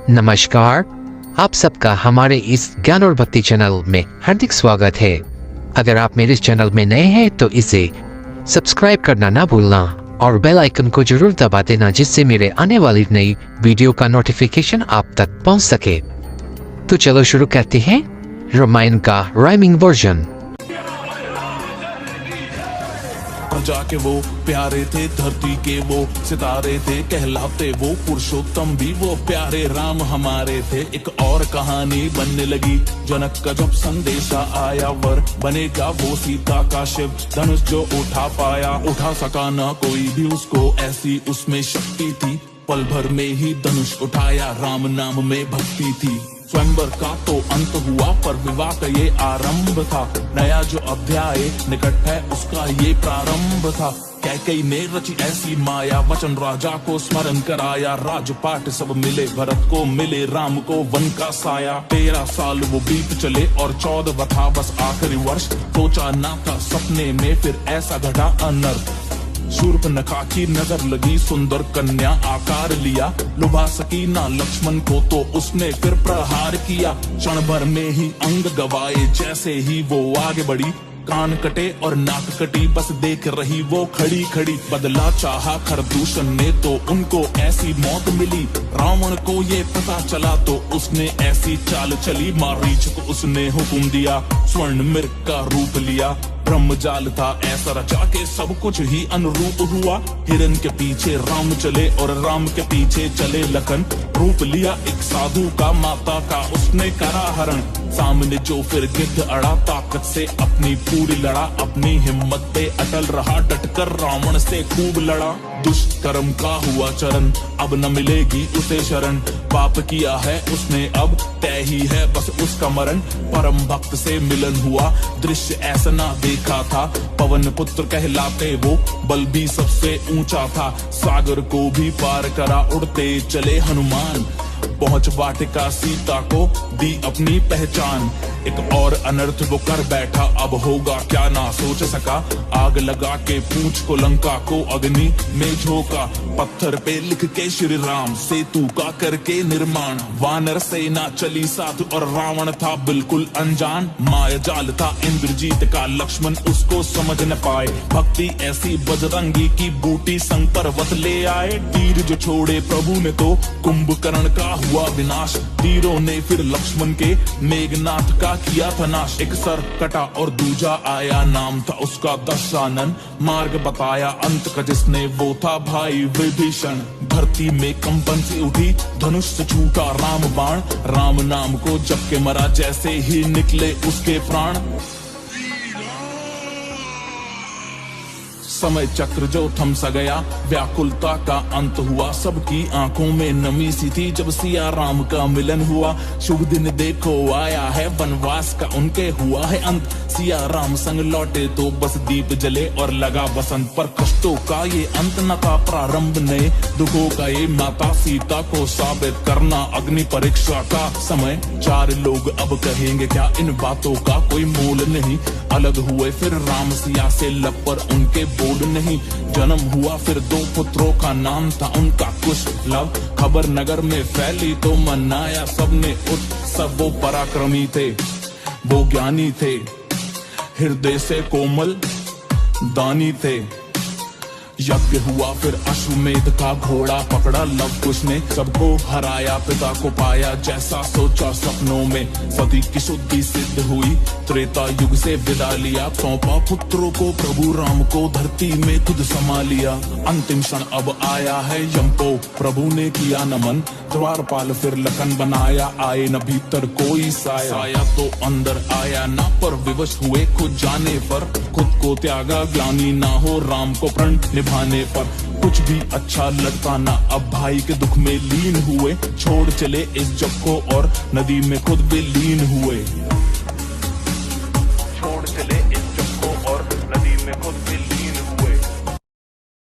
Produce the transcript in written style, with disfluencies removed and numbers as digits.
नमस्कार, आप सबका हमारे इस ज्ञान और भक्ति चैनल में हार्दिक स्वागत है। अगर आप मेरे इस चैनल में नए हैं तो इसे सब्सक्राइब करना ना भूलना और बेल आइकन को जरूर दबा देना, जिससे मेरे आने वाली नई वीडियो का नोटिफिकेशन आप तक पहुंच सके। तो चलो शुरू करते हैं रामायण का राइमिंग वर्जन। प्रजा के वो प्यारे थे, धरती के वो सितारे थे, कहलाते वो पुरुषोत्तम भी वो प्यारे राम हमारे थे। एक और कहानी बनने लगी, जनक का जब संदेशा आया, वर बनेगा वो सीता का शिव, धनुष जो उठा पाया उठा सका ना कोई भी उसको, ऐसी उसमें शक्ति थी। पल भर में ही धनुष उठाया, राम नाम में भक्ति थी। स्वयंवर का तो अंत हुआ, पर विवाह का ये आरंभ था। नया जो अध्याय निकट है उसका ये प्रारंभ था। कैकेयी ने रची ऐसी माया, वचन राजा को स्मरण कराया। राजपाट सब मिले, भरत को मिले, राम को वन का साया। 13 साल वो बीत चले और 14वां था बस आखिरी वर्ष। सोचा ना था सपने में फिर ऐसा घटा अनर्थ। शूर्पणखा की नजर लगी, सुंदर कन्या आकार लिया। लुभा सकी ना लक्ष्मण को तो उसने फिर प्रहार किया। क्षण भर में ही अंग गवाए, जैसे ही वो आगे बढ़ी। कान कटे और नाक कटी, बस देख रही वो खड़ी खड़ी। बदला चाहा खरदूषण ने तो उनको ऐसी मौत मिली। रावण को ये पता चला तो उसने ऐसी चाल चली। मारीच को उसने हुक्म दिया, स्वर्ण मृग का रूप लिया। ब्रह्मजाल था ऐसा रचा के सब कुछ ही अनुरूप हुआ। हिरन के पीछे राम चले और राम के पीछे चले लखन। रूप लिया एक साधु का, माता का उसने करा हरण। सामने जो फिर गिद्ध अड़ा, ताकत से अपनी पूरी लड़ा। अपनी हिम्मत पे अटल रहा, डटकर रावण से खूब लड़ा। दुष्कर्म का हुआ चरण, अब न मिलेगी उसे शरण। पाप किया है उसने, अब तय ही है बस उसका मरण। परम भक्त से मिलन हुआ, दृश्य ऐसा ना देखा था। पवन पुत्र कहलाते वो, बल भी सबसे ऊंचा था। सागर को भी पार करा, उड़ते चले हनुमान। पहुंच वाटिका सीता को दी अपनी पहचान। एक और अनर्थ वो कर बैठा, अब होगा क्या ना सोच सका। आग लगा के पूंछ को लंका को अग्नि में झोंका। पत्थर पे लिख के श्री राम, सेतु का करके निर्माण। वानर सेना चली साथ और रावण था बिल्कुल अनजान। माया जाल था इंद्रजीत का, लक्ष्मण उसको समझ न पाए। भक्ति ऐसी बजरंगी की बूटी संग पर्वत ले आए। तीर जो छोड़े प्रभु ने तो कुंभकर्ण का हुआ विनाश। तीरों ने फिर लक्ष्मण के मेघनाथ का किया था नाश। एक सर कटा और दूजा आया, नाम था उसका दशानन। मार्ग बताया अंत का जिसने, वो था भाई विभीषण। धरती में कंपन सी उठी, धनुष से छूटा राम बाण। राम नाम को जप के मरा, जैसे ही निकले उसके प्राण। समय चक्र जो थम सा गया, व्याकुलता का अंत हुआ। सबकी आंखों में नमी सी थी जब सिया राम का मिलन हुआ। शुभ दिन देखो आया है, वनवास का उनके हुआ है अंत। सिया राम संग लौटे तो बस दीप जले और लगा बसंत। पर कष्टों का ये अंत न था, प्रारंभ नए दुखों का ये। माता सीता को साबित करना अग्नि परीक्षा का समय। 4 लोग अब कहेंगे क्या, इन बातों का कोई मोल नहीं। अलग हुए फिर राम सिया से, लब पर उनके बोल नहीं। जन्म हुआ फिर 2 पुत्रों का, नाम था उनका कुशलव। खबर नगर में फैली तो मनाया सबने उत्सव। वो पराक्रमी थे, वो ज्ञानी थे, हृदय से कोमल दानी थे। यज्ञ हुआ फिर अश्वमेध का, घोड़ा पकड़ा लव कुश ने। सबको हराया, पिता को पाया, जैसा सोचा सपनों में। सती की शुद्धि सिद्ध हुई, त्रेता युग से विदा लिया। सौंपा पुत्रों को प्रभु राम को, धरती में खुद समा लिया। अंतिम क्षण अब आया है, यमको प्रभु ने किया नमन। द्वारपाल फिर लखन बनाया, आए न भीतर कोई साया। साया तो अंदर आया ना, पर विवश हुए खुद जाने पर। खुद को त्यागा, ज्ञानी ना हो राम को प्रण निभाने पर। कुछ भी अच्छा लगता ना, अब भाई के दुख में लीन हुए। छोड़ चले इस जग को और नदी में खुद भी लीन हुए।